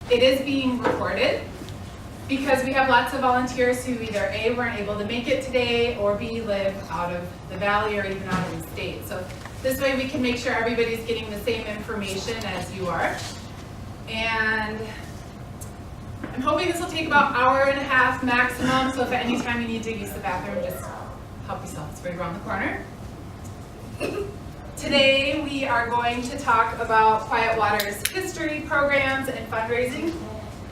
It is being recorded because we have lots of volunteers who either A, weren't able to make it today, or B, live out of the valley or even out of the state. So this way we can make sure everybody's getting the same information as you are. And I'm hoping this will take about an hour and a half maximum, so if at any time you need to use the bathroom, just help yourself. It's right around the corner. Today we are going to talk about Quiet Water's history, programs, and fundraising.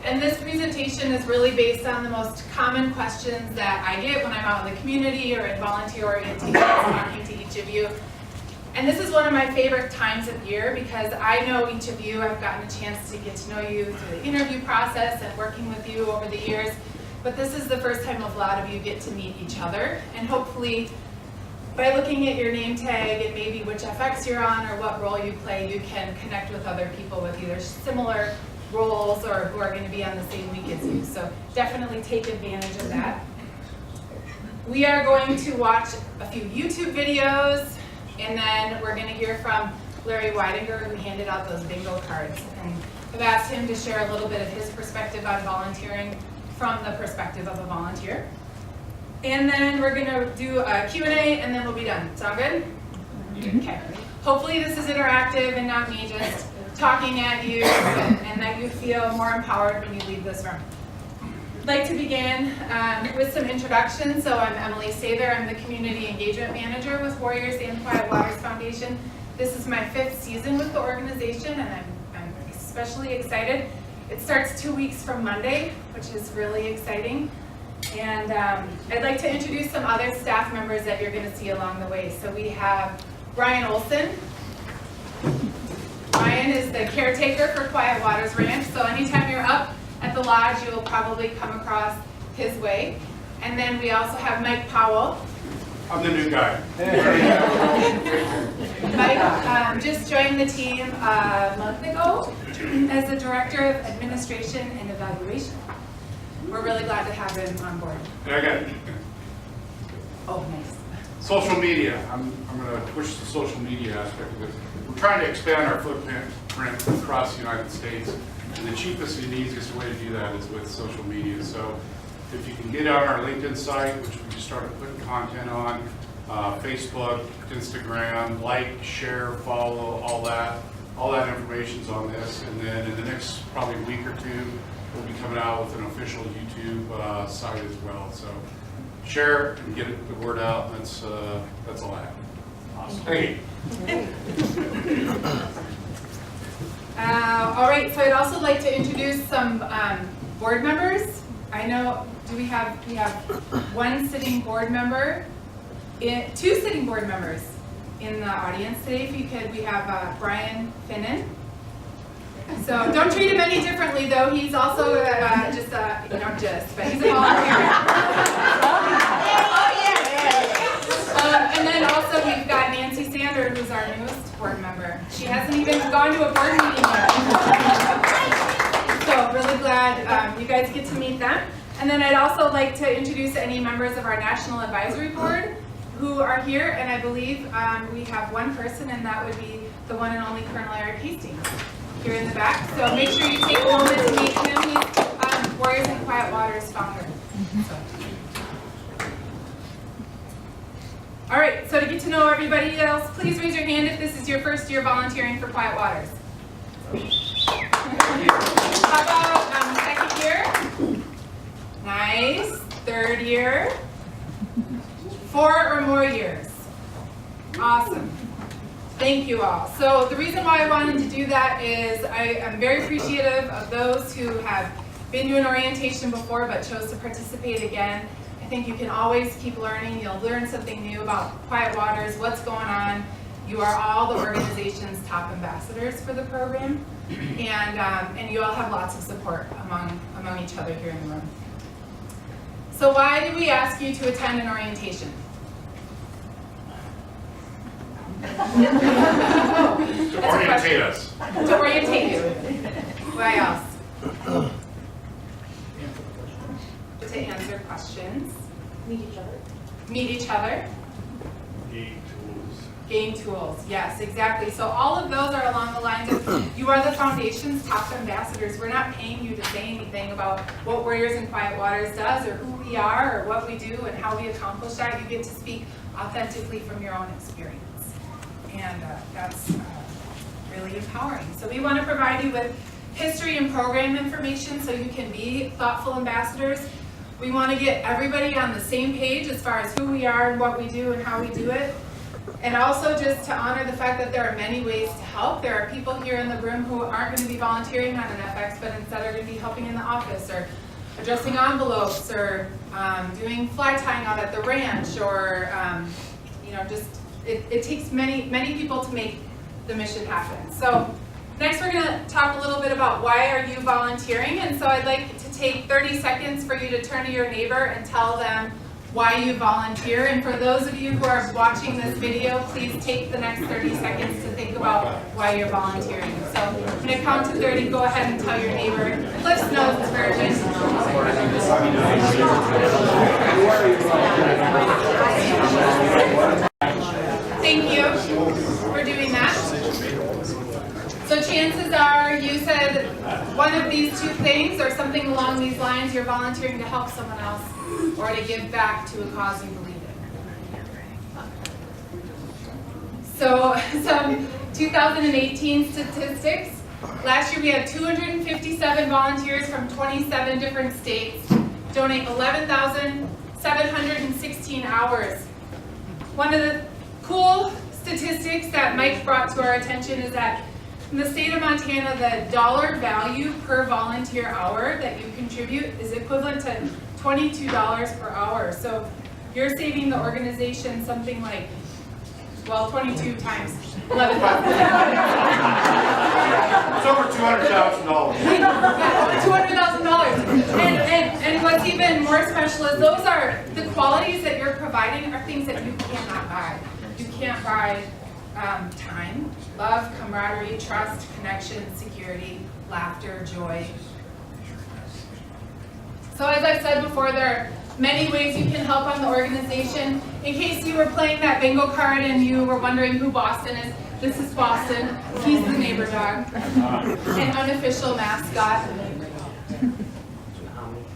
And this presentation is really based on the most common questions that I get when I'm out in the community or in volunteer orientation talking to each of you. And this is one of my favorite times of year because I know each of you. I've gotten a chance to get to know you through the interview process and working with you over the years. But this is the first time a lot of you get to meet each other. And hopefully, by looking at your name tag and maybe which FX you're on or what role you play, you can connect with other people with either similar roles or who are going to be on the same week as you. So definitely take advantage of that. We are going to watch a few YouTube videos, and then we're going to hear from Larry Weidinger, who handed out those bingo cards. And I've asked him to share a little bit of his perspective on volunteering from the perspective of a volunteer. And then we're going to do a Q&A, and then we'll be done. Sound good? Okay. Hopefully this is interactive and not me just talking at you, and that you feel more empowered when you leave this room. I'd like to begin with some introductions. So I'm Emily Sather. I'm the Community Engagement Manager with Warriors and Quiet Waters Foundation. This is my 5th season with the organization, and I'm especially excited. It starts 2 weeks from Monday, which is really exciting. And I'd like to introduce some other staff members that you're going to see along the way. So we have Brian Olson. Brian is the caretaker for Quiet Waters Ranch. So anytime you're up at the lodge, you'll probably come across his way. And then we also have Mike Powell. I'm the new guy. Mike just joined the team a month ago as the Director of Administration and Evaluation. We're really glad to have him on board. And I got Oh, nice. social media. I'm going to push the social media aspect of this. We're trying to expand our footprint across the United States. And the cheapest and easiest way to do that is with social media. So if you can get on our LinkedIn site, which we just started putting content on, Facebook, Instagram, like, share, follow, all that information's on this. And then in the next probably week or two, we'll be coming out with an official YouTube site as well. So share and get the word out. That's all I have. Awesome. Hey. All right, so I'd also like to introduce some board members. I know, we have one sitting board member, two sitting board members in the audience today. If you could, we have Brian Finnan. So don't treat him any differently, though. He's also but he's a volunteer. And then also we've got Nancy Sander, who's our newest board member. She hasn't even gone to a board meeting yet. So really glad you guys get to meet them. And then I'd also like to introduce any members of our National Advisory Board who are here, and I believe we have one person, and that would be the one and only Colonel Eric Hastings here in the back. So make sure you take a moment to meet him. He's Warriors and Quiet Waters founder. So. All right, so to get to know everybody else, please raise your hand if this is your first year volunteering for Quiet Waters. How about second year? Nice. Third year? 4 or more years. Awesome. Thank you all. So the reason why I wanted to do that is I am very appreciative of those who have been to an orientation before but chose to participate again. I think you can always keep learning. You'll learn something new about Quiet Waters, what's going on. You are all the organization's top ambassadors for the program, and you all have lots of support among each other here in the room. So why did we ask you to attend an orientation? To orientate us. To orientate you. Why else? To answer questions. Meet each other. Meet each other. Need tools. Gain tools, yes, exactly. So all of those are along the lines of, you are the foundation's top ambassadors. We're not paying you to say anything about what Warriors in Quiet Waters does, or who we are, or what we do, and how we accomplish that. You get to speak authentically from your own experience. And that's really empowering. So we want to provide you with history and program information so you can be thoughtful ambassadors. We want to get everybody on the same page as far as who we are and what we do and how we do it. And also just to honor the fact that there are many ways to help. There are people here in the room who aren't going to be volunteering on an FX, but instead are going to be helping in the office, or addressing envelopes, or doing fly tying out at the ranch, or just it takes many people to make the mission happen. So next we're going to talk a little bit about why are you volunteering. And so I'd like to take 30 seconds for you to turn to your neighbor and tell them why you volunteer. And for those of you who are watching this video, please take the next 30 seconds to think about why you're volunteering. So I'm going to count to 30. Go ahead and tell your neighbor. Cliff's Notes version. Thank you for doing that. So chances are you said one of these two things or something along these lines. You're volunteering to help someone else or to give back to a cause you believe in. So some 2018 statistics. Last year we had 257 volunteers from 27 different states donate 11,716 hours. One of the cool statistics that Mike brought to our attention is that in the state of Montana, the dollar value per volunteer hour that you contribute is equivalent to $22 per hour. So you're saving the organization something like, well, 22 times 11,000. It's over $200,000. Yeah, over $200,000. And what's even more special is those are the qualities that you're providing are things that you cannot buy. You can't buy time, love, camaraderie, trust, connection, security, laughter, joy. So as I've said before, there are many ways you can help on the organization. In case you were playing that bingo card and you were wondering who Boston is, this is Boston. He's the neighbor dog, an unofficial mascot.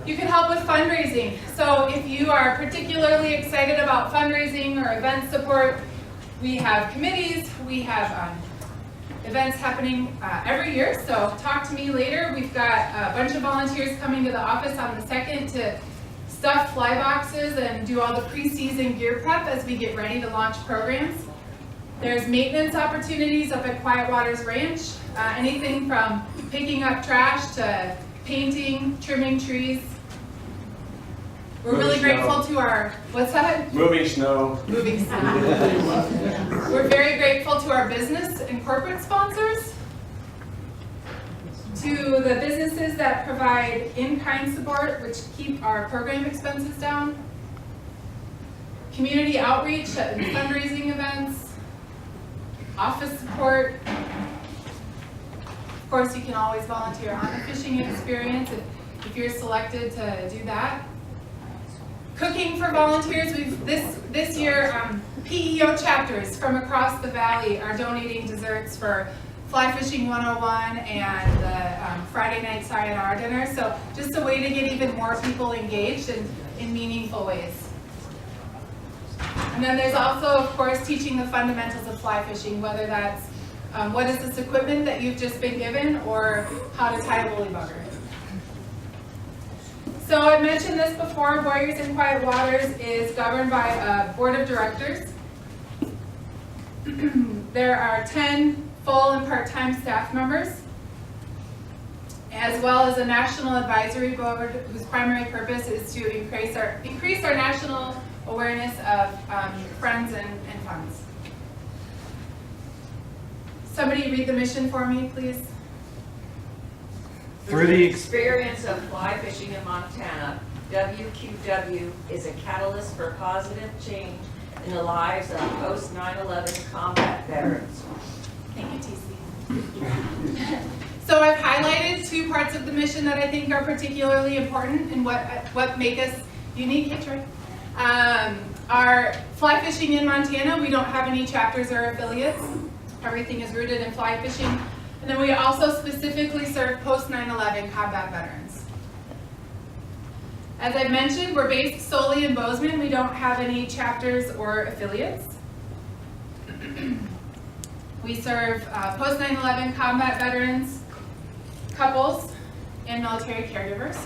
You can help with fundraising. So if you are particularly excited about fundraising or event support, we have committees, we have events happening every year, so talk to me later. We've got a bunch of volunteers coming to the office on the 2nd to stuff fly boxes and do all the pre-season gear prep as we get ready to launch programs. There's maintenance opportunities up at Quiet Waters Ranch, anything from picking up trash to painting, trimming trees. We're really grateful to our, what's that? Moving snow. Moving snow. We're very grateful to our business and corporate sponsors, to the businesses that provide in-kind support, which keep our program expenses down, community outreach and fundraising events, office support. Of course, you can always volunteer on a fishing experience if you're selected to do that. Cooking for volunteers. This year, PEO chapters from across the valley are donating desserts for Fly Fishing 101 and the Friday night sayonara dinner. So just a way to get even more people engaged in meaningful ways. And then there's also, of course, teaching the fundamentals of fly fishing, whether that's what is this equipment that you've just been given, or how to tie a woolly bugger. So I mentioned this before, Warriors in Quiet Waters is governed by a board of directors. There are 10 full and part-time staff members, as well as a national advisory board whose primary purpose is to increase our national awareness of friends and funds. Somebody read the mission for me, please. Through the experience of fly fishing in Montana, WQW is a catalyst for positive change in the lives of post 9/11 combat veterans. Thank you, TC. So I've highlighted two parts of the mission that I think are particularly important and what make us unique. Hey, Troy. Our fly fishing in Montana, we don't have any chapters or affiliates. Everything is rooted in fly fishing. And then we also specifically serve post 9/11 combat veterans. As I mentioned, we're based solely in Bozeman. We don't have any chapters or affiliates. We serve post 9/11 combat veterans, couples, and military caregivers.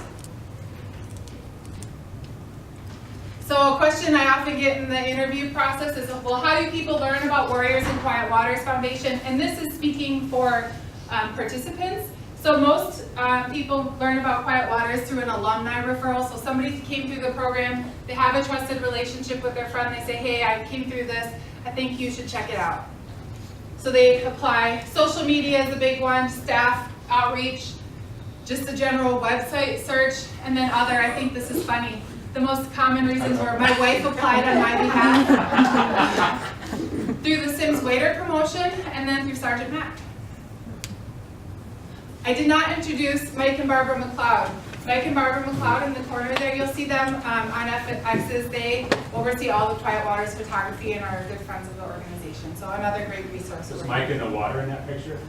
So a question I often get in the interview process is, well, how do people learn about Warriors in Quiet Waters Foundation? And this is speaking for participants. So most people learn about Quiet Waters through an alumni referral. So somebody came through the program, they have a trusted relationship with their friend, they say, hey, I came through this, I think you should check it out. So they apply. Social media is a big one, staff outreach, just a general website search, and then other, I think this is funny, the most common reasons were my wife applied on my behalf through the Sims Waiter promotion, and then through Sergeant Mack. I did not introduce Mike and Barbara McLeod. Mike and Barbara McLeod in the corner there, you'll see them on FX's. They oversee all the Quiet Waters photography and are good friends of the organization. So another great resource. Is Mike in the water in that picture?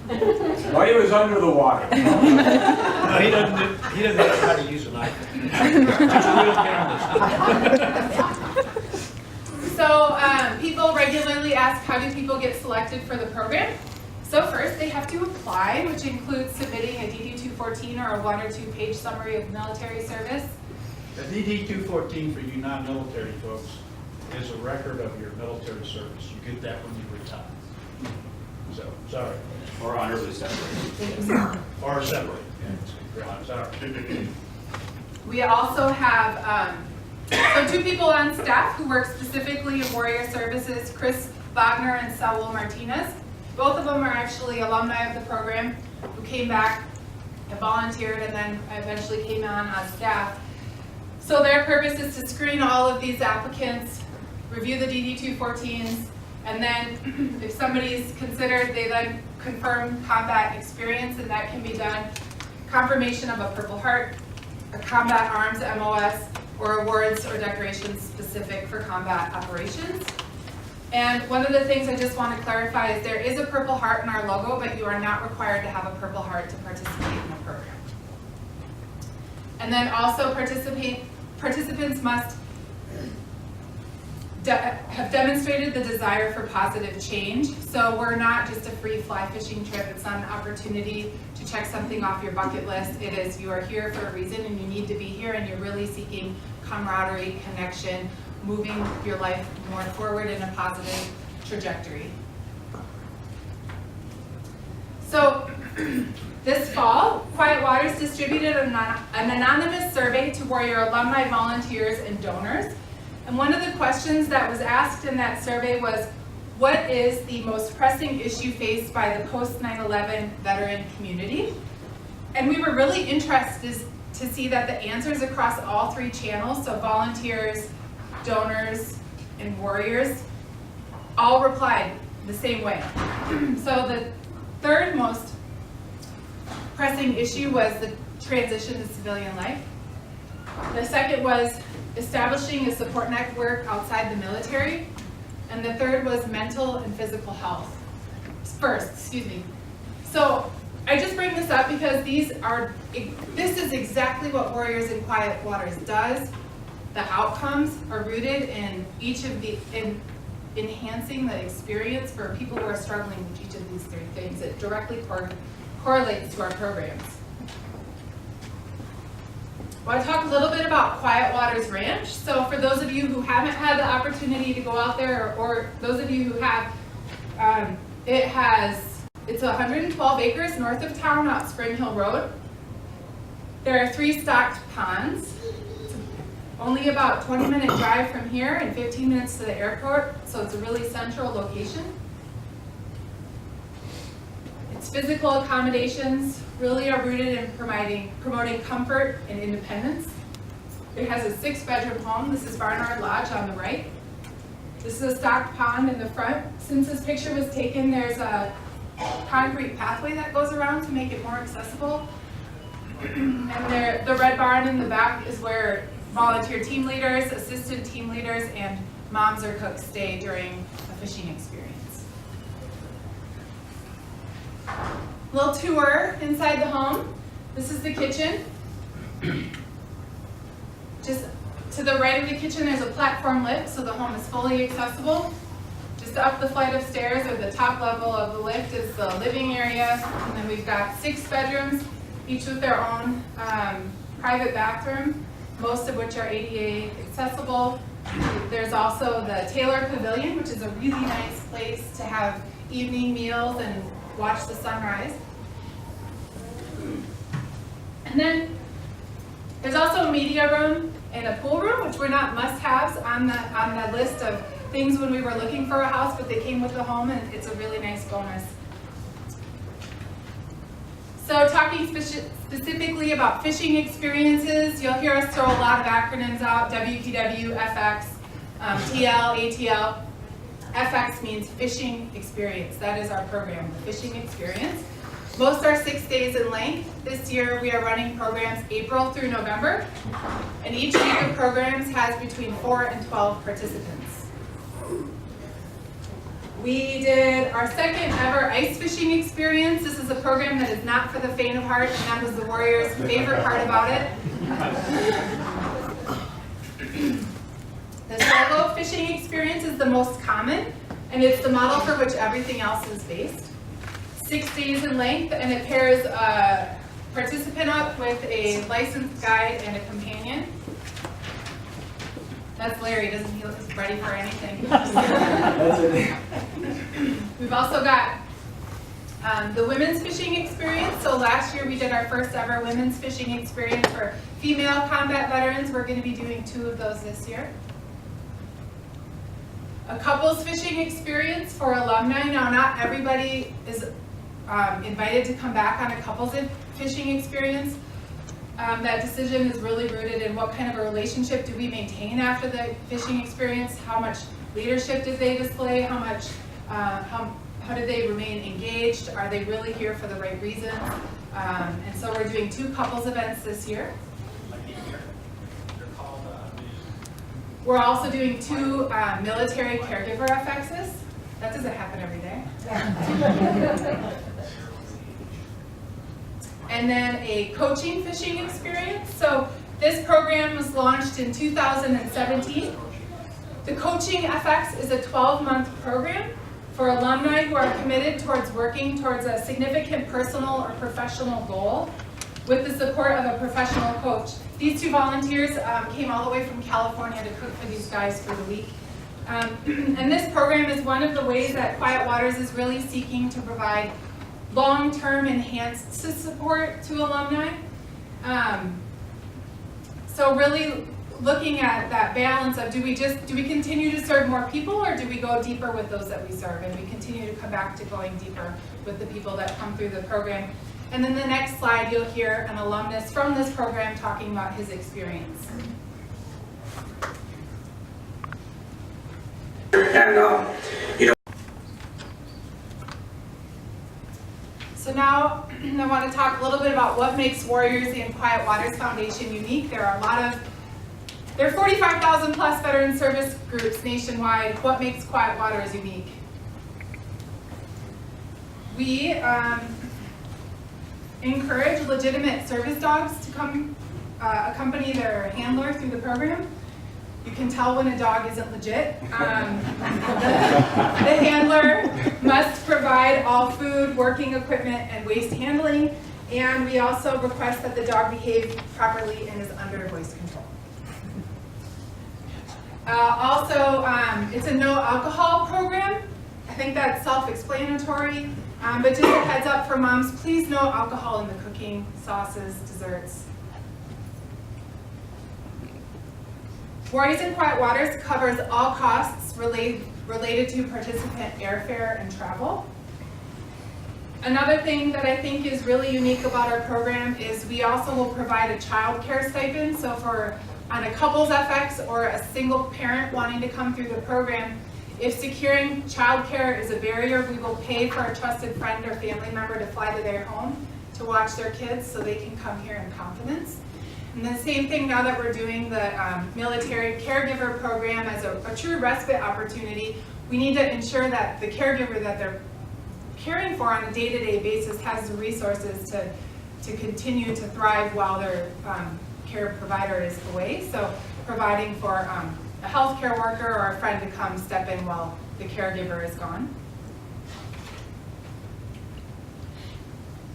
Oh, he was under the water. No, he doesn't know how to use an iPhone. So people regularly ask, how do people get selected for the program? So first, they have to apply, which includes submitting a DD-214 or a 1 or 2 page summary of military service. The DD-214 for you non-military folks is a record of your military service. You get that when you retire. So, sorry. Or honorably separated? Or separate. Yeah, sorry. We also have so 2 people on staff who work specifically in Warrior Services, Chris Wagner and Saul Martinez. Both of them are actually alumni of the program who came back and volunteered and then eventually came on staff. So their purpose is to screen all of these applicants, review the DD-214s, and then if somebody is considered, they then confirm combat experience, and that can be done. Confirmation of a Purple Heart, a Combat Arms MOS, or awards or decorations specific for combat operations. And one of the things I just want to clarify is there is a Purple Heart in our logo, but you are not required to have a Purple Heart to participate in the program. And then also participants must have demonstrated the desire for positive change. So we're not just a free fly fishing trip. It's not an opportunity to check something off your bucket list. It is, you are here for a reason and you need to be here, and you're really seeking camaraderie, connection, moving your life more forward in a positive trajectory. So this fall, Quiet Waters distributed an anonymous survey to Warrior alumni, volunteers, and donors. And one of the questions that was asked in that survey was, what is the most pressing issue faced by the post 9/11 veteran community? And we were really interested to see that the answers across all 3 channels, so volunteers, donors, and warriors, all replied the same way. So the third most pressing issue was the transition to civilian life. The second was establishing a support network outside the military. And the third was mental and physical health. So I just bring this up because this is exactly what Warriors in Quiet Waters does. The outcomes are rooted in in enhancing the experience for people who are struggling with each of these 3 things. It directly correlates to our programs. I want to talk a little bit about Quiet Waters Ranch. So for those of you who haven't had the opportunity to go out there, or those of you who have, it's 112 acres north of town on Spring Hill Road. There are 3 stocked ponds. It's only about 20-minute drive from here and 15 minutes to the airport, so it's a really central location. Its physical accommodations really are rooted in promoting comfort and independence. It has a 6-bedroom home. This is Barnard Lodge on the right. This is a stocked pond in the front. Since this picture was taken, there's a concrete pathway that goes around to make it more accessible. And the red barn in the back is where volunteer team leaders, assistant team leaders, and moms or cooks stay during a fishing experience. Little tour inside the home. This is the kitchen. Just to the right of the kitchen, there's a platform lift, so the home is fully accessible. Just up the flight of stairs, or the top level of the lift, is the living area. And then we've got 6 bedrooms, each with their own private bathroom, most of which are ADA accessible. There's also the Taylor Pavilion, which is a really nice place to have evening meals and watch the sunrise. And then there's also a media room and a pool room, which were not must-haves on the list of things when we were looking for a house, but they came with the home, and it's a really nice bonus. So talking specifically about fishing experiences, you'll hear us throw a lot of acronyms out: WPW, FX, TL, ATL. FX means fishing experience. That is our program, the fishing experience. Most are 6 days in length. This year we are running programs April through November, and each week of programs has between 4 and 12 participants. We did our second ever ice fishing experience. This is a program that is not for the faint of heart, and that was the Warriors' favorite part about it. The solo fishing experience is the most common, and it's the model for which everything else is based. 6 days in length, and it pairs a participant up with a licensed guide and a companion. That's Larry, doesn't he look ready for anything? We've also got the women's fishing experience. So last year we did our first ever women's fishing experience for female combat veterans. We're going to be doing 2 of those this year. A couples fishing experience for alumni. Now, not everybody is invited to come back on a couples fishing experience. That decision is really rooted in what kind of a relationship do we maintain after the fishing experience, how much leadership did they display, how did they remain engaged, are they really here for the right reason? And so we're doing 2 couples events this year. We're also doing 2 military caregiver FXs. That doesn't happen every day. And then a coaching fishing experience. So this program was launched in 2017. The Coaching FX is a 12-month program for alumni who are committed towards working towards a significant personal or professional goal with the support of a professional coach. These 2 volunteers came all the way from California to cook for these guys for the week. And this program is one of the ways that Quiet Waters is really seeking to provide long-term enhanced support to alumni. So really looking at that balance of do we continue to serve more people, or do we go deeper with those that we serve, and we continue to come back to going deeper with the people that come through the program. And then the next slide, you'll hear an alumnus from this program talking about his experience. And So now I want to talk a little bit about what makes Warriors and Quiet Waters Foundation unique. There are 45,000 plus veteran service groups nationwide. What makes Quiet Waters unique? We encourage legitimate service dogs to come accompany their handler through the program. You can tell when a dog isn't legit. The handler must provide all food, working equipment, and waste handling. And we also request that the dog behave properly and is under voice control. It's a no alcohol program. I think that's self-explanatory. But just a heads up for moms, please no alcohol in the cooking, sauces, desserts. Warriors and Quiet Waters covers all costs related to participant airfare and travel. Another thing that I think is really unique about our program is we also will provide a child care stipend. So on a couples FX or a single parent wanting to come through the program, if securing child care is a barrier, we will pay for a trusted friend or family member to fly to their home to watch their kids so they can come here in confidence. And the same thing now that we're doing the military caregiver program as a true respite opportunity, we need to ensure that the caregiver that they're caring for on a day-to-day basis has the resources to continue to thrive while their care provider is away. So providing for a healthcare worker or a friend to come step in while the caregiver is gone.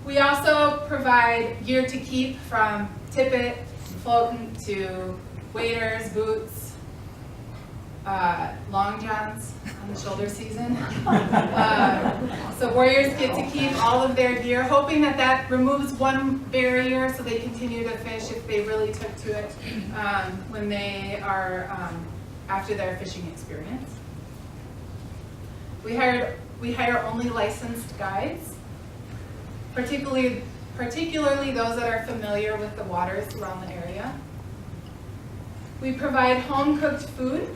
We also provide gear to keep, from tippet, floatant, to waders, boots, long johns on the shoulder season. So warriors get to keep all of their gear, hoping that that removes one barrier so they continue to fish if they really took to it when they are after their fishing experience. We hire only licensed guides, particularly those that are familiar with the waters around the area. We provide home-cooked food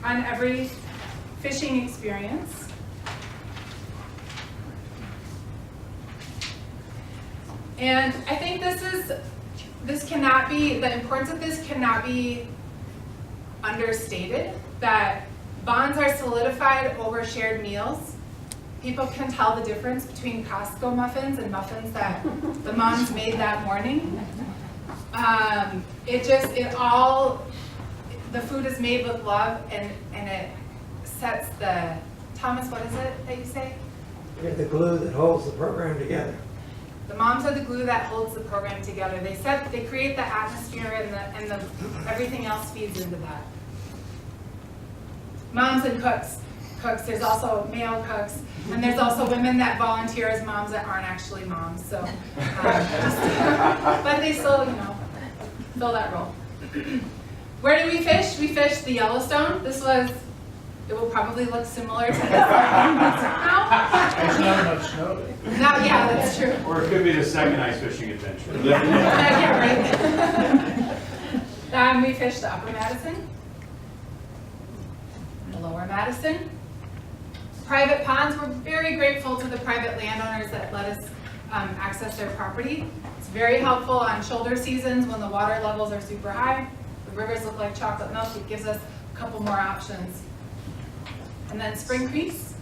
on every fishing experience. And I think the importance of this cannot be understated, that bonds are solidified over shared meals. People can tell the difference between Costco muffins and muffins that the moms made that morning. The food is made with love, and it sets the, Thomas, what is it that you say? You're the glue that holds the program together. The moms are the glue that holds the program together. They create the atmosphere, and everything else feeds into that. Moms and cooks. There's also male cooks, and there's also women that volunteer as moms that aren't actually moms. So, but they still, fill that role. Where do we fish? We fish the Yellowstone. It will probably look similar to this now. There's not enough snow there. Yeah, that's true. Or it could be the second ice fishing adventure. Yeah, right. We fish the Upper Madison, the Lower Madison. Private ponds, we're very grateful to the private landowners that let us access their property. It's very helpful on shoulder seasons when the water levels are super high. The rivers look like chocolate milk. It gives us a couple more options. And then spring creeks.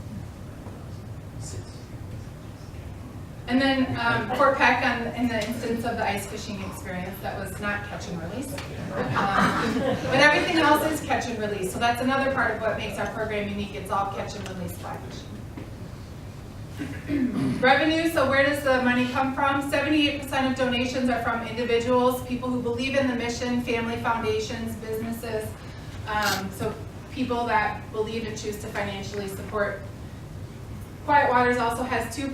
And then Fort Peck in the instance of the ice fishing experience, that was not catch and release. But everything else is catch and release. So that's another part of what makes our program unique. It's all catch and release fly fishing. Revenue, so where does the money come from? 78% of donations are from individuals, people who believe in the mission, family foundations, businesses. So people that believe and choose to financially support. Quiet Waters also has two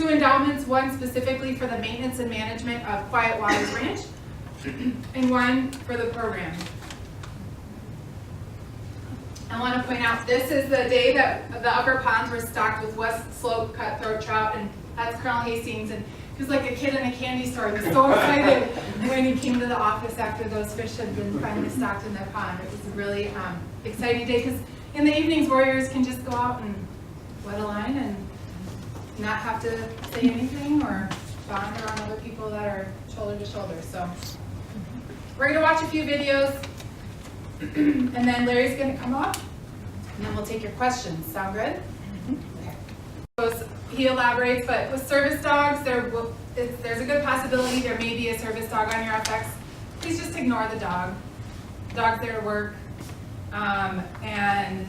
endowments, one specifically for the maintenance and management of Quiet Waters Ranch, and one for the program. I want to point out, this is the day that the upper ponds were stocked with West Slope cutthroat trout, and that's Colonel Hastings, and he was like a kid in a candy store. He was so excited when he came to the office after those fish had been finally stocked in their pond. It was a really exciting day, because in the evenings, warriors can just go out and wet a line and not have to say anything or bond around other people that are shoulder to shoulder. So we're going to watch a few videos, and then Larry's going to come up, and then we'll take your questions. Sound good? Okay. He elaborates, but with service dogs, there's a good possibility there may be a service dog on your FX. Please just ignore the dog. The dog's there to work. And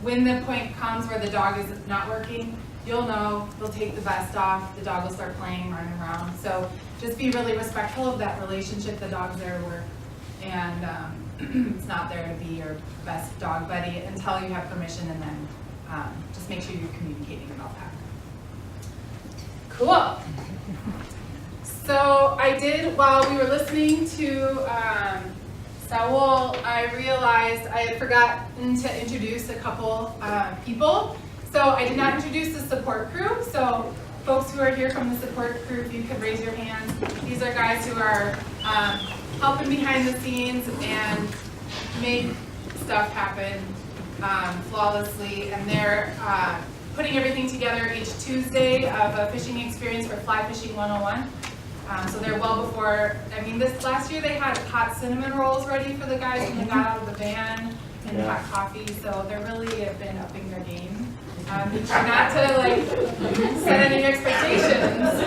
when the point comes where the dog is not working, you'll know, they'll take the vest off, the dog will start playing, running around. So just be really respectful of that relationship. The dog's there to work, and it's not there to be your best dog buddy until you have permission, and then just make sure you're communicating about that. Cool. So I did, while we were listening to Saul, I realized I had forgotten to introduce a couple people. So I did not introduce the support crew. So folks who are here from the support crew, if you could raise your hands. These are guys who are helping behind the scenes and make stuff happen flawlessly. And they're putting everything together each Tuesday of a fishing experience for Fly Fishing 101. So they're well before, I mean, this last year they had hot cinnamon rolls ready for the guys when they got out of the van and hot coffee, so they really have been upping their game. Try not to like set any expectations,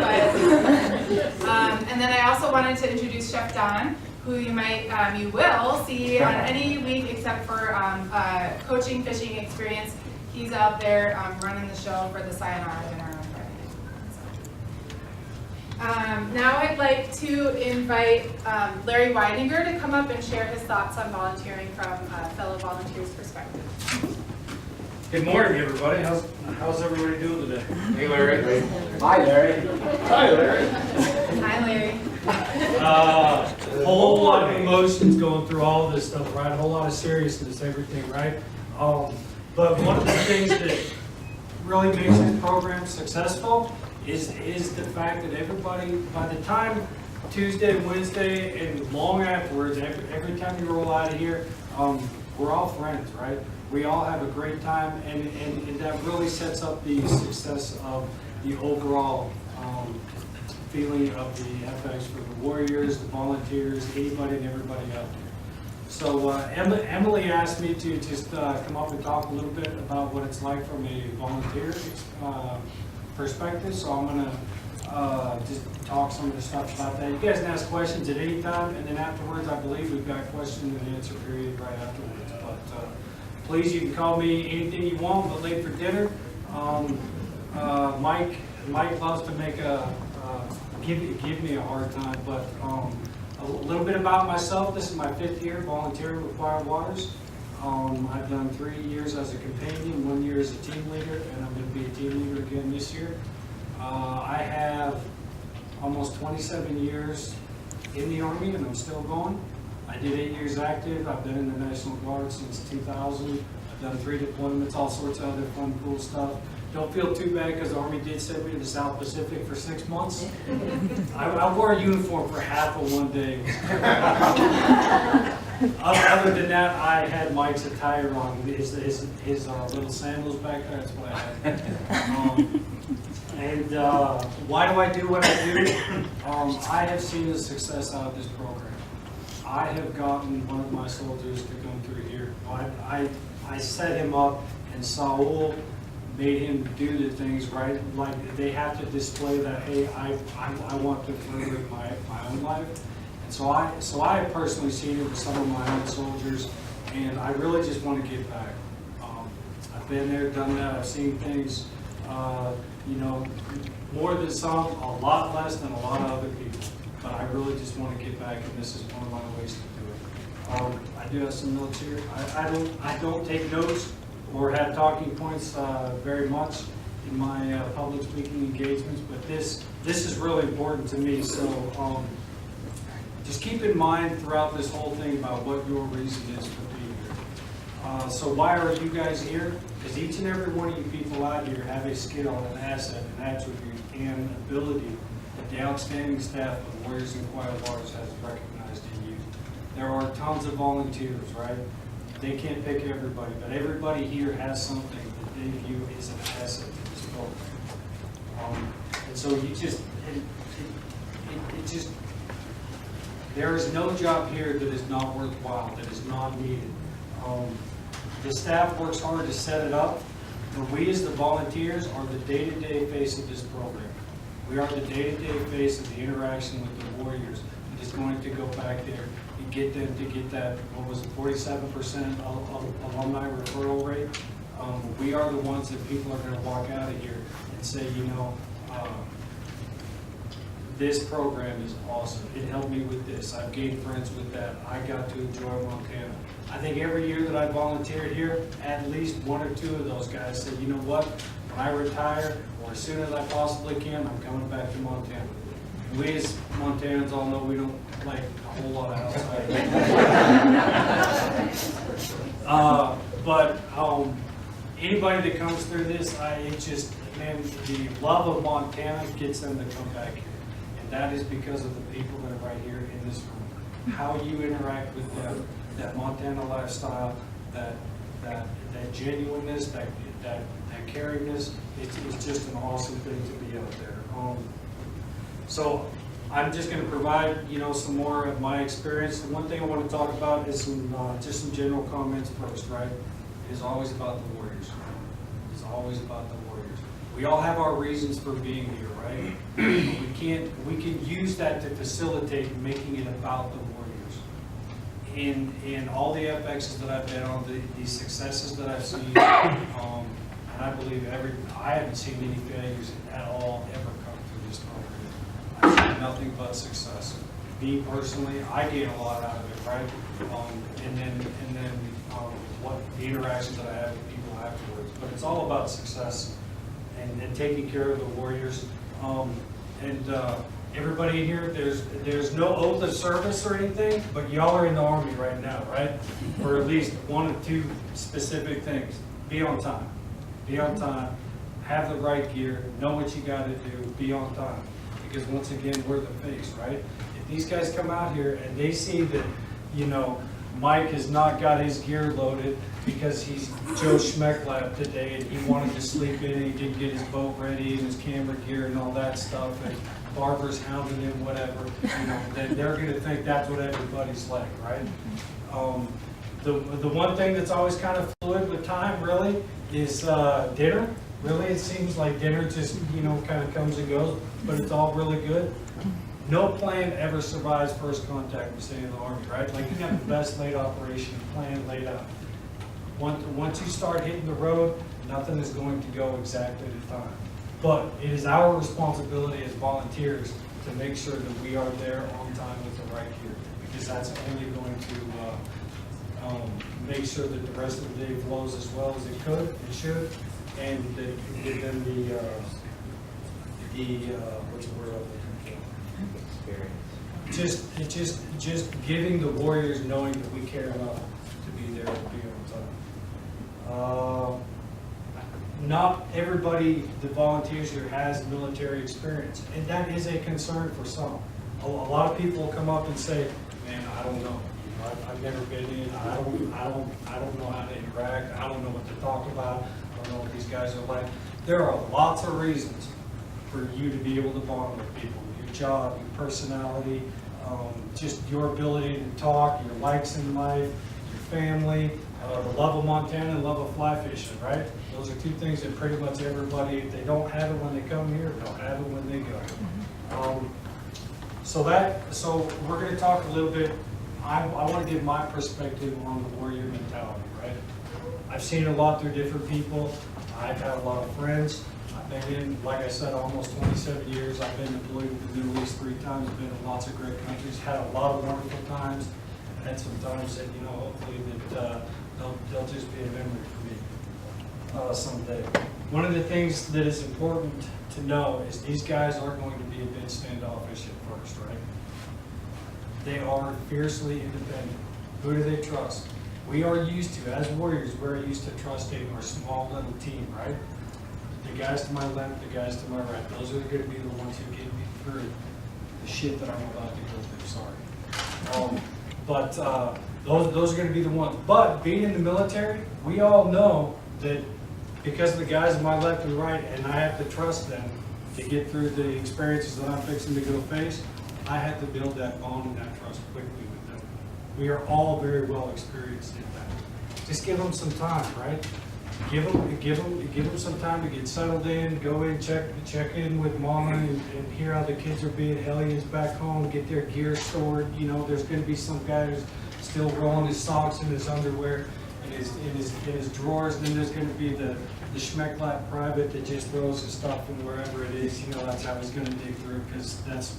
but, and then I also wanted to introduce Chef Don, who you will see on any week except for coaching fishing experience. He's out there running the show for the Sayonara dinner on Friday. Now I'd like to invite Larry Weidinger to come up and share his thoughts on volunteering from a fellow volunteer's perspective. Good morning, everybody. How's everybody doing today? Hey, Larry. Hi, Larry. Hi, Larry. Hi, Larry. A whole lot of emotions going through all of this stuff, right? A whole lot of seriousness, everything, right? But one of the things that really makes this program successful is the fact that everybody, by the time Tuesday, Wednesday, and long afterwards, every time you roll out of here, we're all friends, right? We all have a great time, and that really sets up the success of the overall feeling of the FX for the Warriors, the volunteers, anybody and everybody out there. So Emily asked me to just come up and talk a little bit about what it's like from a volunteer perspective. So I'm going to just talk some of the stuff about that. You guys can ask questions at any time, and then afterwards, I believe we've got a question and answer period right afterwards. But please, you can call me anything you want, but late for dinner. Mike loves to make give me a hard time, but a little bit about myself. This is my 5th year volunteering with Quiet Waters. I've done 3 years as a companion, 1 year as a team leader, and I'm going to be a team leader again this year. I have almost 27 years in the Army, and I'm still going. I did 8 years active. I've been in the National Guard since 2000. I've done 3 deployments, all sorts of other fun, cool stuff. Don't feel too bad because the Army did send me to the South Pacific for 6 months. I wore a uniform for half of one day. Other than that, I had Mike's attire on, his little sandals back there. That's what I had. Why do I do what I do? I have seen the success out of this program. I have gotten one of my soldiers to come through here. I set him up, and Saul made him do the things right. Like they have to display that, hey, I want to further my own life. And so I have personally seen it with some of my own soldiers, and I really just want to give back. I've been there, done that. I've seen things, more than some, a lot less than a lot of other people. But I really just want to give back, and this is one of my ways to do it. I do have some notes here. I don't take notes or have talking points very much in my public speaking engagements, but this is really important to me. So just keep in mind throughout this whole thing about what your reason is for being here. So why are you guys here? Because each and every one of you people out here have a skill, an asset, an attribute, and ability that the outstanding staff of Warriors and Quiet Waters has recognized in you. There are tons of volunteers, right? They can't pick everybody, but everybody here has something that they view as an asset to this program. And so you just, it just, there is no job here that is not worthwhile, that is not needed. The staff works hard to set it up, but we as the volunteers are the day-to-day face of this program. We are the day-to-day face of the interaction with the Warriors. It is going to go back there and get them to get that, what was it, 47% alumni referral rate. We are the ones that people are going to walk out of here and say, this program is awesome. It helped me with this. I've gained friends with that. I got to enjoy Montana. I think every year that I volunteered here, at least 1 or 2 of those guys said, you know what, when I retire, or as soon as I possibly can, I'm coming back to Montana. And we as Montanans all know we don't like a whole lot of outside. But anybody that comes through this, the love of Montana gets them to come back here. And that is because of the people that are right here in this room. How you interact with them, that Montana lifestyle, that genuineness, that caringness, it's just an awesome thing to be out there. So I'm just gonna provide, some more of my experience. The one thing I want to talk about is just some general comments first, right? It is always about the Warriors. It's always about the Warriors. We all have our reasons for being here, right? We can use that to facilitate making it about the Warriors. In all the FXs that I've been on, the successes that I've seen, and I believe I haven't seen any failures at all ever come through this program. I've seen nothing but success. Me personally, I gain a lot out of it, right? And then what the interactions that I have with people afterwards. But it's all about success and taking care of the Warriors. Everybody in here, there's no oath of service or anything, but y'all are in the Army right now, right? For at least one or two specific things. Be on time. Be on time. Have the right gear. Know what you got to do. Be on time. Because once again, we're the face, right? If these guys come out here and they see that, Mike has not got his gear loaded because he's Joe Schmecklap today and he wanted to sleep in and he didn't get his boat ready and his camera gear and all that stuff, and Barbara's hounding him, whatever, then they're going to think that's what everybody's like, right? The one thing that's always kind of fluid with time, really, is dinner. Really, it seems like dinner just, kind of comes and goes, but it's all really good. No plan ever survives first contact with staying in the Army, right? Like, you have the best laid operation plan laid out. Once you start hitting the road, nothing is going to go exactly to time. But it is our responsibility as volunteers to make sure that we are there on time with the right gear, because that's only going to make sure that the rest of the day flows as well as it could, it should, and that give them what's the word I'm looking for? Just giving the Warriors knowing that we care enough to be there to be on time. Not everybody that volunteers here has military experience, and that is a concern for some. A lot of people will come up and say, "Man, I don't know. I've never been in. I don't know how to interact. I don't know what to talk about. I don't know what these guys are like." There are lots of reasons for you to be able to bond with people: your job, your personality, just your ability to talk, your likes in life, your family, the love of Montana and love of fly fishing, right? Those are two things that pretty much everybody, if they don't have it when they come here, they'll have it when they go. So we're going to talk a little bit. I want to give my perspective on the warrior mentality, right? I've seen a lot through different people. I've had a lot of friends. I've been in, like I said, almost 27 years. I've been deployed to the Middle East 3 times. I've been in lots of great countries. Had a lot of wonderful times. Had some times that, hopefully that they'll just be a memory for me someday. One of the things that is important to know is these guys are going to be a bit standoffish at first, right? They are fiercely independent. Who do they trust? We are used to, as warriors, we're used to trusting our small little team, right? The guys to my left, the guys to my right, those are going to be the ones who get me through the shit that I'm about to go through, sorry. Those are going to be the ones. But being in the military, we all know that because of the guys to my left and right, and I have to trust them to get through the experiences that I'm fixing to go face, I have to build that bond and that trust quickly with them. We are all very well experienced in that. Just give them some time, right? Give them some time to get settled in, go in, check in with mama and hear how the kids are being hellions back home, get their gear stored. There's going to be some guy who's still rolling his socks and his underwear in his drawers. Then there's going to be the Schmecklap private that just throws his stuff from wherever it is. That's how he's going to dig through, because that's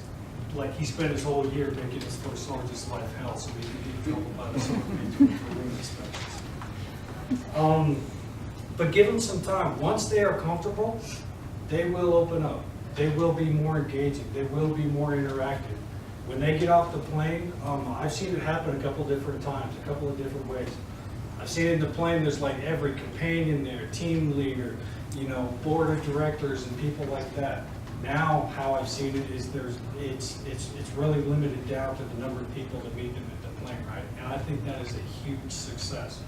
like he spent his whole year making his first soldier's life hell, so he can get in trouble by the soldier for room inspections. But give them some time. Once they are comfortable, they will open up. They will be more engaging. They will be more interactive. When they get off the plane, I've seen it happen a couple different times, a couple of different ways. I've seen it in the plane, there's like every companion there, team leader, board of directors and people like that. Now, how I've seen it is it's really limited down to the number of people that meet them at the plane, right? And I think that is a huge success.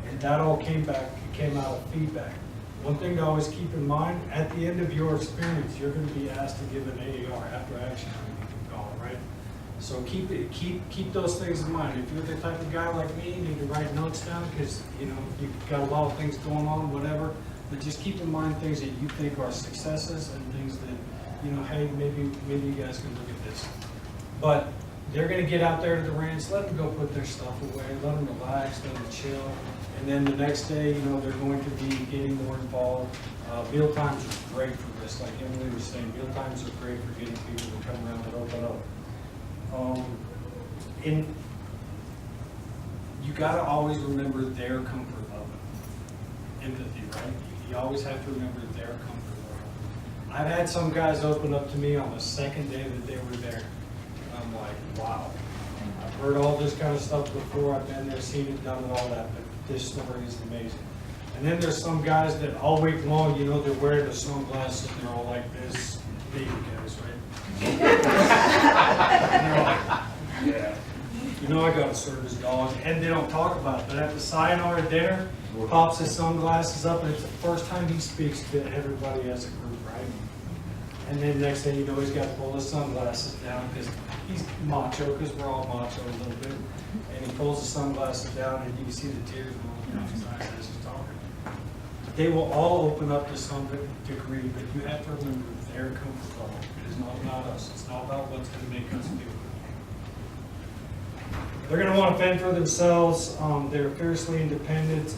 And that all came out of feedback. One thing to always keep in mind, at the end of your experience, you're going to be asked to give an AAR, after action, we call So keep those things in mind. If you're the type of guy like me, you need to write notes down because, you know, you've got a lot of things going on, whatever. But just keep in mind things that you think are successes and things that, you know, hey, maybe you guys can look at this. But they're gonna get out there to the ranch, let them go put their stuff away, let them relax, let them chill. And then the next day, you know, they're going to be getting more involved. Meal times are great for this, like Emily was saying, meal times are great for getting people to come around and open up. You gotta always remember their comfort level. Empathy, right? You always have to remember their comfort level. I've had some guys open up to me on the second day that they were there. I'm like, wow, I've heard all this kind of stuff before, I've been there, seen it, done it, all that, but this story is amazing. And then there's some guys that all week long, you know, they're wearing the sunglasses and they're all like this, baby guys, right? Yeah. You know I gotta serve his dog, and they don't talk about it, but at the sayonara dinner, pops his sunglasses up, and it's the first time he speaks to everybody as a group, right? And then next thing you know, he's got to pull his sunglasses down because he's macho, because we're all macho a little bit. And he pulls the sunglasses down, and you can see the tears rolling down his eyes as he's talking. They will all open up to some degree, but you have to remember their comfort level. It is not about us. It's not about what's going to make us feel good. They're going to want to fend for themselves. They're fiercely independent.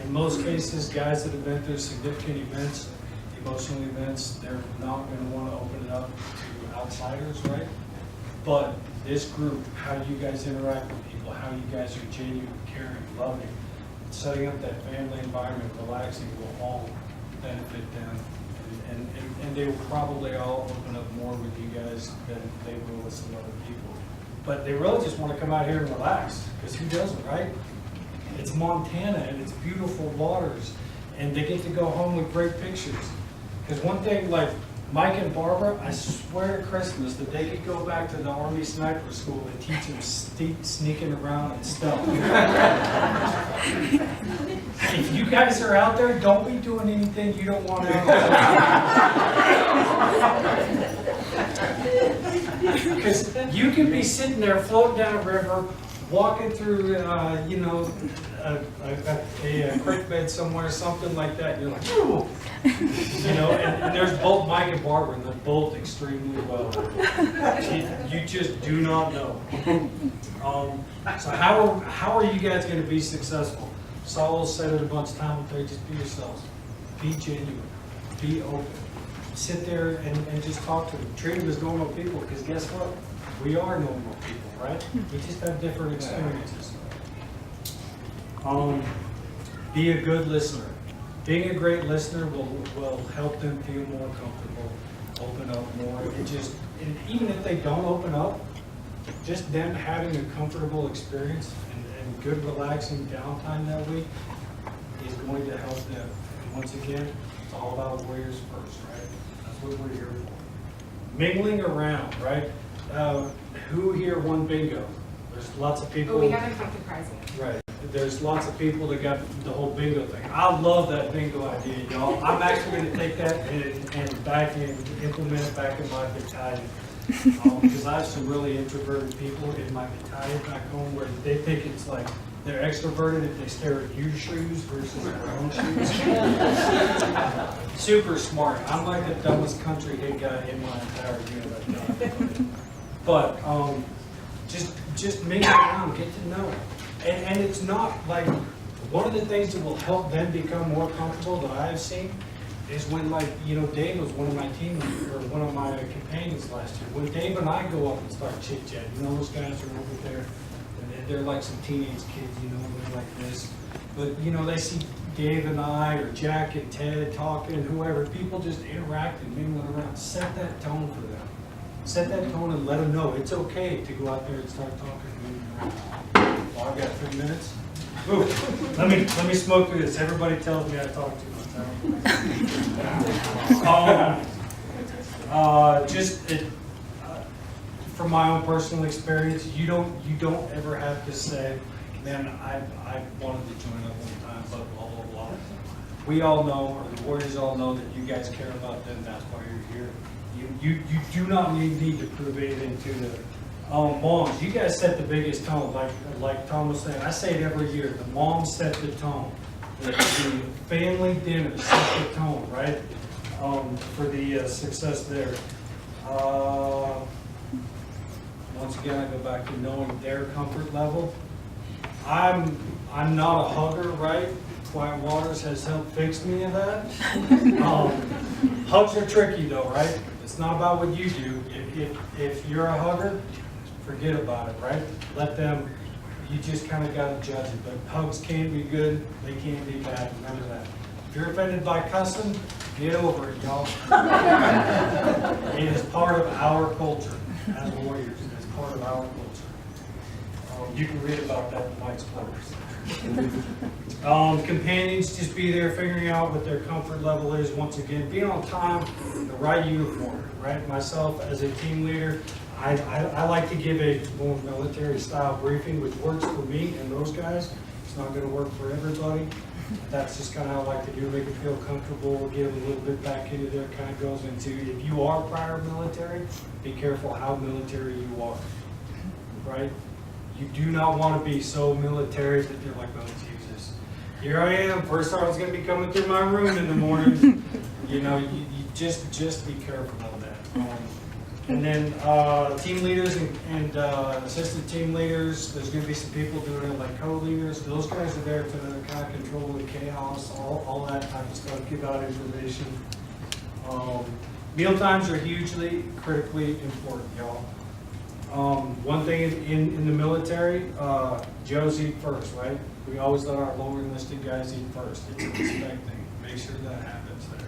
In most cases, guys that have been through significant events, emotional events, they're not going to want to open it up to outsiders, right? But this group, how you guys interact with people, how you guys are genuine, caring, loving, setting up that family environment, relaxing, will all benefit them. And they will probably all open up more with you guys than they will with some other people. But they really just want to come out here and relax, because who doesn't, right? It's Montana, and it's beautiful waters, and they get to go home with great pictures. Because one thing, like Mike and Barbara, I swear to Christmas that they could go back to the Army Sniper School and teach them sneaking around and stuff. If you guys are out there, don't be doing anything you don't want to. Because you can be sitting there floating down a river, walking through, you know, a creek bed somewhere, something like that. You're like, ooh. You know, and there's both Mike and Barbara, and they're both extremely well. You just do not know. So how are you guys going to be successful? Saul said it a bunch of times, but just be yourselves. Be genuine. Be open. Sit there and just talk to them. Treat them as normal people, because guess what? We are normal people, right? We just have different experiences. Be a good listener. Being a great listener will help them feel more comfortable, open up more. And even if they don't open up, just them having a comfortable experience and good relaxing downtime that week is going to help them. And once again, it's all about warriors first, right? That's what we're here for. Mingling around, right? Who here won bingo? There's lots of people. But we haven't picked the prize yet. Right. There's lots of people that got the whole bingo thing. I love that bingo idea, y'all. I'm actually going to take that and implement it back in my battalion. Because I have some really introverted people in my battalion back home where they think it's like they're extroverted if they stare at your shoes versus their own shoes. Super smart. I'm like the dumbest country hit guy in my entire unit. But just mingle around, get to know. And it's not like, one of the things that will help them become more comfortable that I have seen is when, like, you know, Dave was one of my one of my companions last year. When Dave and I go up and start chit-chatting, you know, those guys are over there, and they're like some teenage kids, you know, they're like this. But, you know, they see Dave and I, or Jack and Ted talking, whoever, people just interact and mingling around. Set that tone for them. Set that tone and let them know it's okay to go out there and start talking and moving around. Well, I've got 3 minutes. Ooh, let me smoke through this. Everybody tells me I talk too much. From my own personal experience, you don't ever have to say, man, I wanted to join up one time, but blah blah blah. We all know, or the Warriors all know, that you guys care about them. That's why you're here. You do not need to prove anything to them Moms, you guys set the biggest tone, like Tom was saying, I say it every year, the moms set the tone. The family dinner set the tone, right? For the success there. Once again, I go back to knowing their comfort level. I'm not a hugger, right? Quiet Waters has helped fix me in that. Hugs are tricky though, right? It's not about what you do. If you're a hugger, forget about it, right? Let them, you just kind of got to judge it. But hugs can be good, they can be bad, remember that. If you're offended by cussing, get over it, y'all. It is part of our culture as warriors. It's part of our culture. You can read about that in Mike's Clovers. Companions, just be there figuring out what their comfort level is. Once again, being on time, the right uniform, right? Myself as a team leader, I like to give a more military style briefing, which works for me and those guys. It's not going to work for everybody. That's just kind of how I like to do, make them feel comfortable, give them a little bit back into there. Kind of goes into, if you are prior military, be careful how military you are, right? You do not want to be so military that you're like, oh Jesus, here I am, first sergeant's going to be coming through my room in the morning. You know, you just be careful of that. And then team leaders and assistant team leaders, there's going to be some people doing it like co-leaders. Those guys are there to kind of control the chaos, all that type of stuff, give out information. Meal times are hugely, critically important, y'all. One thing in the military, Joe's eat first, right? We always let our lower enlisted guys eat first. It's a respect thing. Make sure that happens there.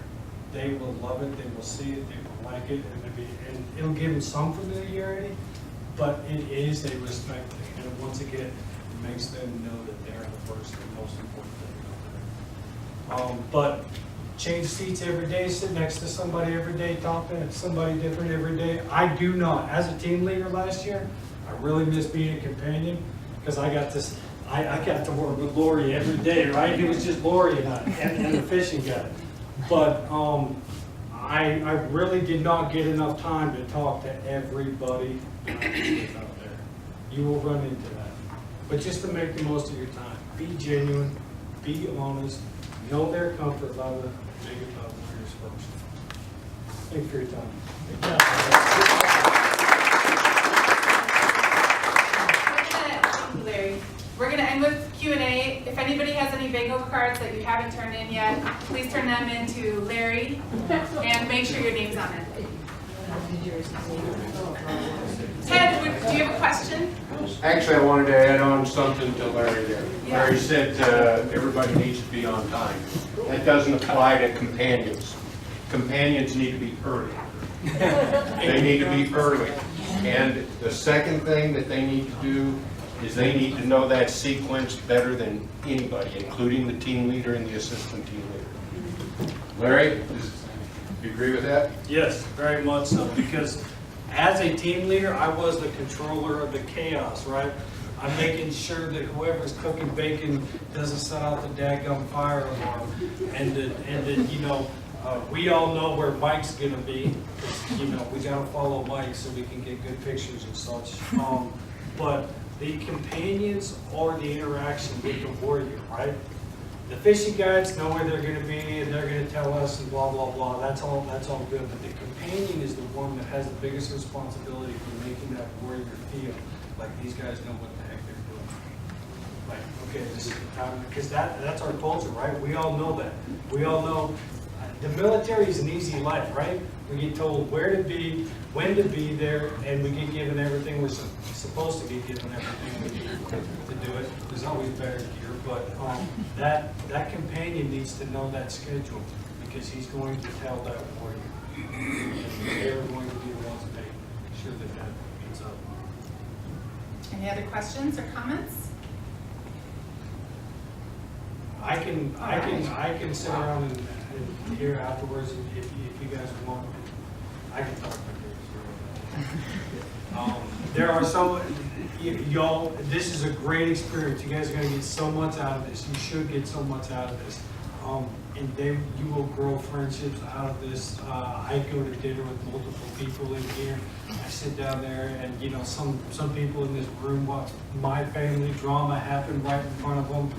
They will love it, they will see it, they will like it, and it'll give them some familiarity, but it is a respect thing. And once again, it makes them know that they're the first and most important thing out there. But change seats every day, sit next to somebody every day, talking to somebody different every day. I do not. As a team leader last year, I really miss being a companion because I got to work with Lori every day, right? It was just Lori and I, and the fishing guy. But I really did not get enough time to talk to everybody out there. You will run into that. But just to make the most of your time, be genuine, be honest, know their comfort level, and make it about warriors first. Thank you for your time. Larry, we're going to end with Q&A. If anybody has any bingo cards that you haven't turned in yet, please turn them in to Larry and make sure your name's on it. Ted, do you have a question? Actually, I wanted to add on something to Larry there. Yeah. Larry said everybody needs to be on time. That doesn't apply to companions. Companions need to be early. They need to be early. And the second thing that they need to do is they need to know that sequence better than anybody, including the team leader and the assistant team leader. Larry, do you agree with that? Yes, very much so, because as a team leader, I was the controller of the chaos, right? I'm making sure that whoever's cooking bacon doesn't set out the daggum fire alarm, and that you know, we all know where Mike's gonna be. You know, we gotta follow Mike so we can get good pictures and such. But the companions are the interaction with the warrior, right? The fishing guides know where they're going to be, and they're going to tell us, and blah blah blah. That's all good. But the companion is the one that has the biggest responsibility for making that warrior feel like these guys know what the heck they're doing. Like, okay, this is the time, because that's our culture, right? We all know that. We all know the military is an easy life, right? We get told where to be, when to be there, and we get given everything we're supposed to get given everything we need to do it. There's always better gear, but that companion needs to know that schedule because he's going to tell that warrior. And they're going to be the ones to make sure that meets up. Any other questions or comments? I can sit around and hear afterwards if you guys want. I can talk about this. There are some, y'all, this is a great experience. You guys are going to get so much out of this. You should get so much out of this. And then you will grow friendships out of this. I go to dinner with multiple people in here. I sit down there and, you know, some people in this room watch my family drama happen right in front of them.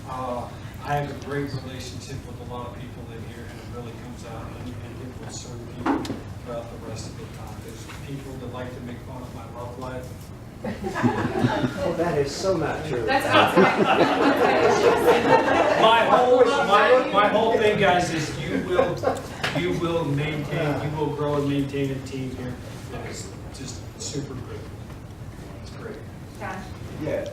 I have a great relationship with a lot of people in here, and it really comes out, and it will serve people throughout the rest of the time. There's people that like to make fun of my love life. Oh, that is so not true. That's outside. My whole thing, guys, is you will maintain, you will grow and maintain a team here that is just super good. It's great. John? Yeah.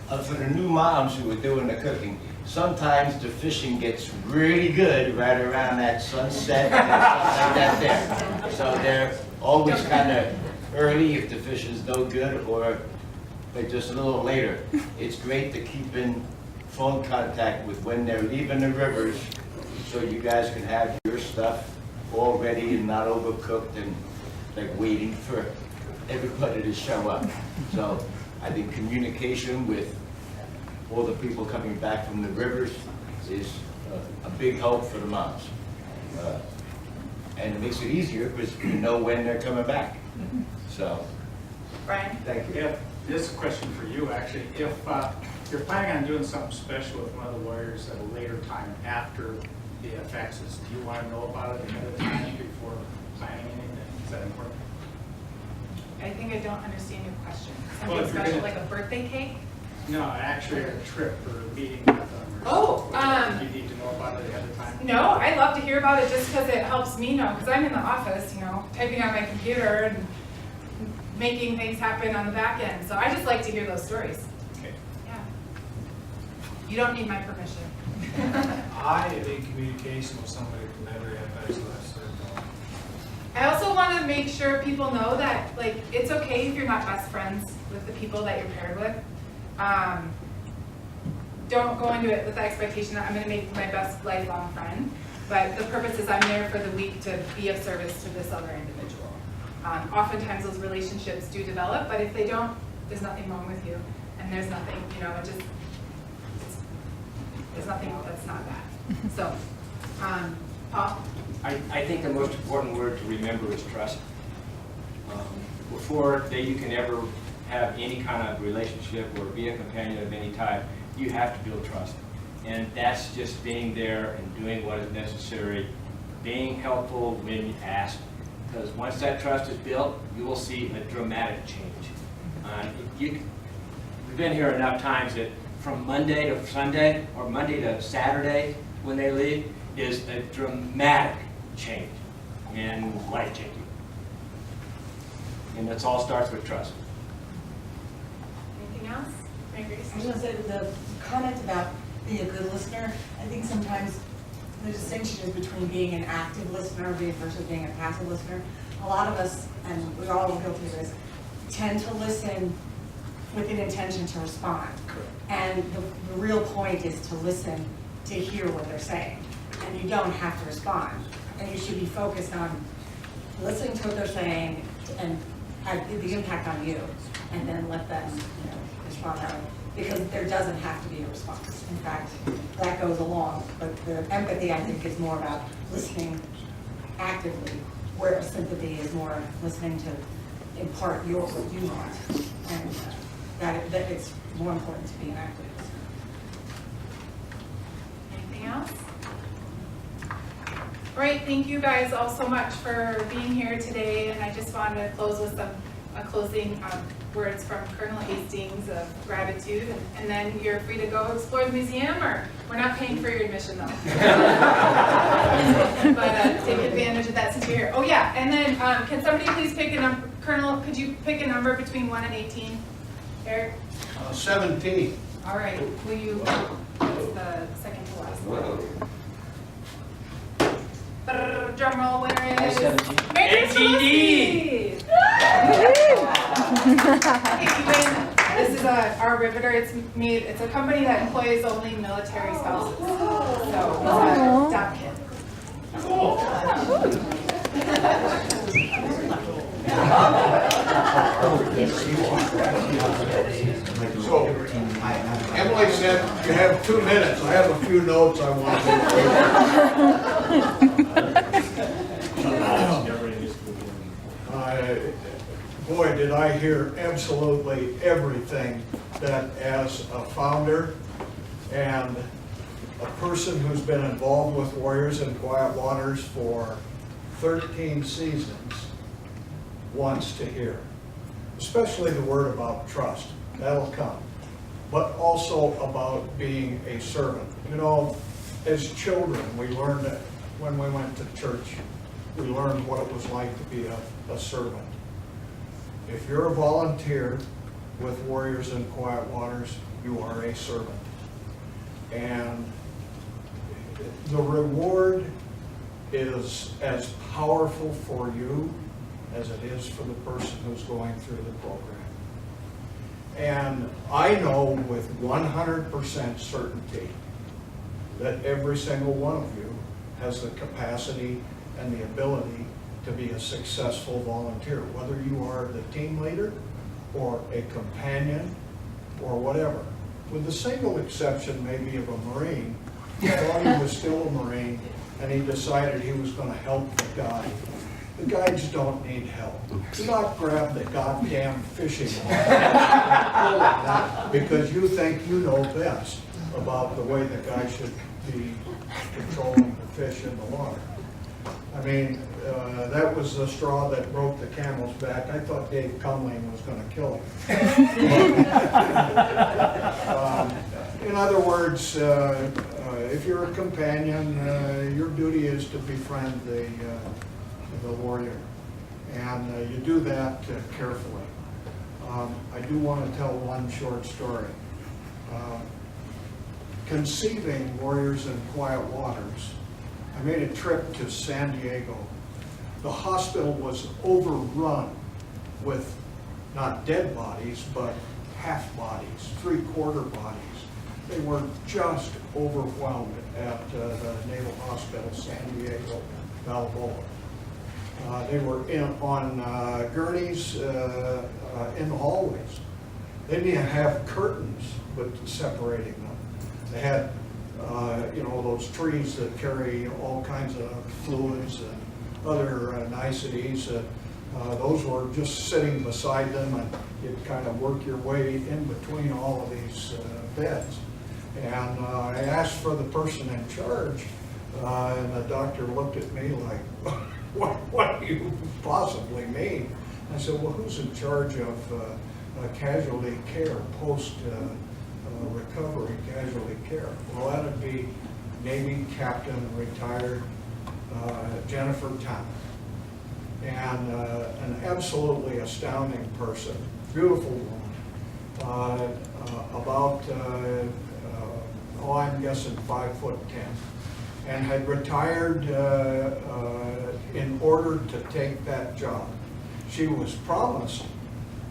For the new moms who are doing the cooking, sometimes the fishing gets really good right around that sunset and stuff like that there. So they're always kind of early if the fish is no good, or they're just a little later. It's great to keep in phone contact with when they're leaving the rivers, so you guys can have your stuff all ready and not overcooked and like waiting for everybody to show up. So I think communication with all the people coming back from the rivers is a big help for the moms. And it makes it easier because you know when they're coming back. So, Brian? thank you. Yeah, this is a question for you, actually. If you're planning on doing something special with one of the warriors at a later time after the effects, do you want to know about it ahead of time before planning anything? Is that important? I think I don't understand your question. Well, Something if you're special, gonna- like a birthday cake? No, actually a trip or a meeting with them. Or Oh, something. Do you need to know about it ahead of time? No, I love to hear about it just because it helps me know, because I'm in the office, you know, typing on my computer and making things happen on the back end. So I just like to hear those stories. Okay. Yeah. You don't need my permission. I am in communication with somebody from every FX that I've served on. I also want to make sure people know that, like, it's okay if you're not best friends with the people that you're paired with. Don't go into it with the expectation that I'm going to make my best lifelong friend, but the purpose is I'm there for the week to be of service to this other individual. Oftentimes those relationships do develop, but if they don't, there's nothing wrong with you, and there's nothing, you know, there's nothing that's not bad. So, Paul? I think the most important word to remember is trust. Before that you can ever have any kind of relationship or be a companion of any type, you have to build trust. And that's just being there and doing what is necessary, being helpful when asked. Because once that trust is built, you will see a dramatic change. We've been here enough times that from Monday to Sunday or Monday to Saturday when they leave is a dramatic change and life-changing. And it all starts with trust. Anything else? Mary Grace? I was going to say the comment about being a good listener, I think sometimes the distinction is between being an active listener versus being a passive listener. A lot of us, and we're all guilty of this, tend to listen with an intention to respond. And the real point is to listen to hear what they're saying. And you don't have to respond. And you should be focused on listening to what they're saying and have the impact on you, and then let them, you know, respond that way. Because there doesn't have to be a response. In fact, that goes along. But the empathy, I think, is more about listening actively, where sympathy is more listening to impart what you want. And that it's more important to be an active listener. Anything else? All right, thank you guys all so much for being here today, and I just wanted to close with a closing words from Colonel Hastings of gratitude, and then you're free to go explore the museum, or we're not paying for your admission though. But take advantage of that since you're here. Oh yeah, and then can somebody please pick a number, Colonel, could you pick a number between 1 and 18? Eric? 17. All right, will you, that's the second to last one. Drum roll, winner is Mary Grace. This is our riveter. It's a company that employs only military spouses. So it's a dump kit. So, Emily said you have 2 minutes. I have a few notes I want to boy, did I hear absolutely everything that as a founder and a person who's been involved with Warriors and Quiet Waters for 13 seasons wants to hear. Especially the word about trust. That'll come. But also about being a servant. You know, as children, we learned that when we went to church, we learned what it was like to be a servant. If you're a volunteer with Warriors and Quiet Waters, you are a servant. And the reward is as powerful for you as it is for the person who's going through the program. And I know with 100% certainty that every single one of you has the capacity and the ability to be a successful volunteer, whether you are the team leader or a companion or whatever. With the single exception maybe of a Marine, he thought he was still a Marine and he decided he was going to help the guide. The guides don't need help. Do not grab the goddamn fishing line because you think you know best about the way the guy should be controlling the fish in the water. I mean, that was the straw that broke the camel's back. I thought Dave Cumling was going to kill him. In other words, if you're a companion, your duty is to befriend the warrior. And you do that carefully. I do want to tell one short story. Conceiving Warriors in Quiet Waters, I made a trip to San Diego. The hospital was overrun with not dead bodies, but half bodies, three-quarter bodies. They were just overwhelmed at the Naval Hospital, San Diego, Balboa. They were on gurneys in the hallways. They didn't even have curtains but separating them. They had, those trees that carry all kinds of fluids and other niceties. Those were just sitting beside them, and you'd kind of work your way in between all of these beds. And I asked for the person in charge, and the doctor looked at me like, what do you possibly mean? I said, well, who's in charge of casualty care, post-recovery casualty care? Well, that would be Navy Captain, retired Jennifer Town. And an absolutely astounding person, beautiful woman, I'm guessing 5'10", and had retired in order to take that job. She was promised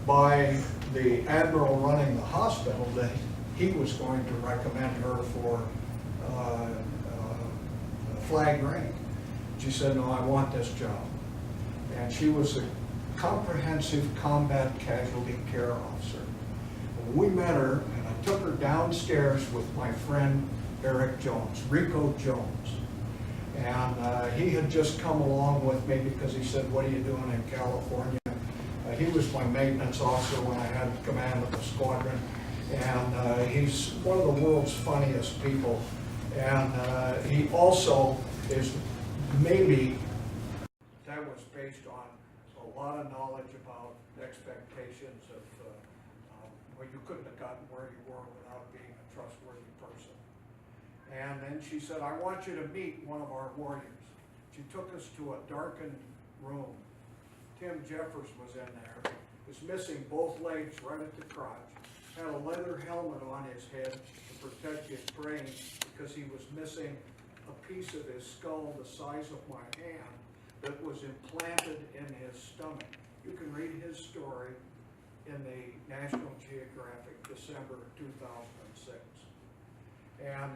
by the admiral running the hospital that he was going to recommend her for flag rank. She said, no, I want this job. And she was a comprehensive combat casualty care officer. We met her, and I took her downstairs with my friend Eric Jones, Rico Jones. And he had just come along with me because he said, what are you doing in California? He was my maintenance officer when I had command of the squadron. And he's one of the world's funniest people. And he also is maybe, that was based on a lot of knowledge about expectations of, well, you couldn't have gotten where you were without being a trustworthy person. And then she said, I want you to meet one of our warriors. She took us to a darkened room. Tim Jeffers was in there. Was missing both legs right at the crotch. Had a leather helmet on his head to protect his brain because he was missing a piece of his skull the size of my hand that was implanted in his stomach. You can read his story in the National Geographic, December 2006. And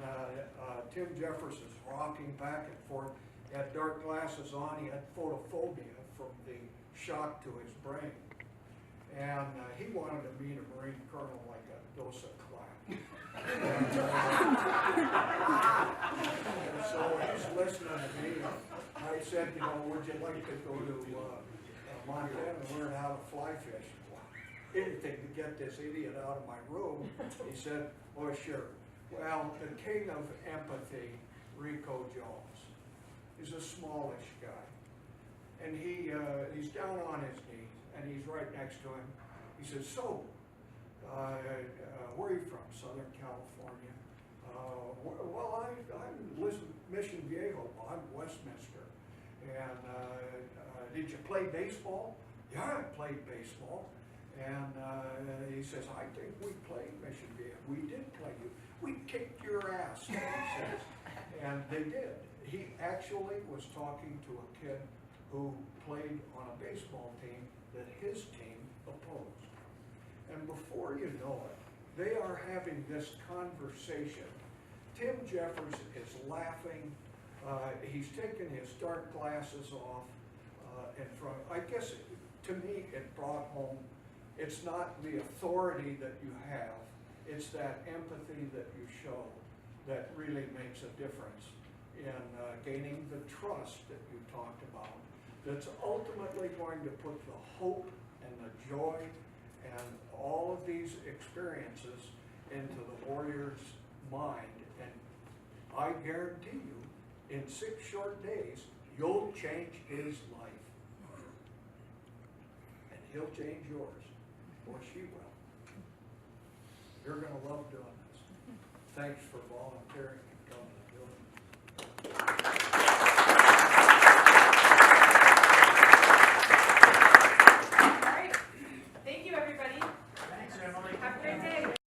Tim Jeffers is rocking back and forth. He had dark glasses on. He had photophobia from the shock to his brain. And he wanted to meet a Marine colonel like a dose of clap. And so he's listening to me. I said, you know, would you like to go to Montana and learn how to fly fish? Anything to get this idiot out of my room. He said, oh, sure. Well, the king of empathy, Rico Jones, is a smallish guy. And he's down on his knees, and he's right next to him. He says, so, where are you from? Southern California. Well, I'm Mission Viejo. Well, I'm Westminster. And did you play baseball? Yeah, I played baseball. And he says, I think we played Mission Viejo. We did play you. We kicked your ass, he says. And they did. He actually was talking to a kid who played on a baseball team that his team opposed. And before you know it, they are having this conversation. Tim Jeffers is laughing. He's taken his dark glasses off in front. I guess, to me, it brought home, it's not the authority that you have, it's that empathy that you show that really makes a difference in gaining the trust that you talked about, that's ultimately going to put the hope and the joy and all of these experiences into the warrior's mind. And I guarantee you, in 6 short days, you'll change his life. And he'll change yours, or she will. You're going to love doing this. Thanks for volunteering and coming.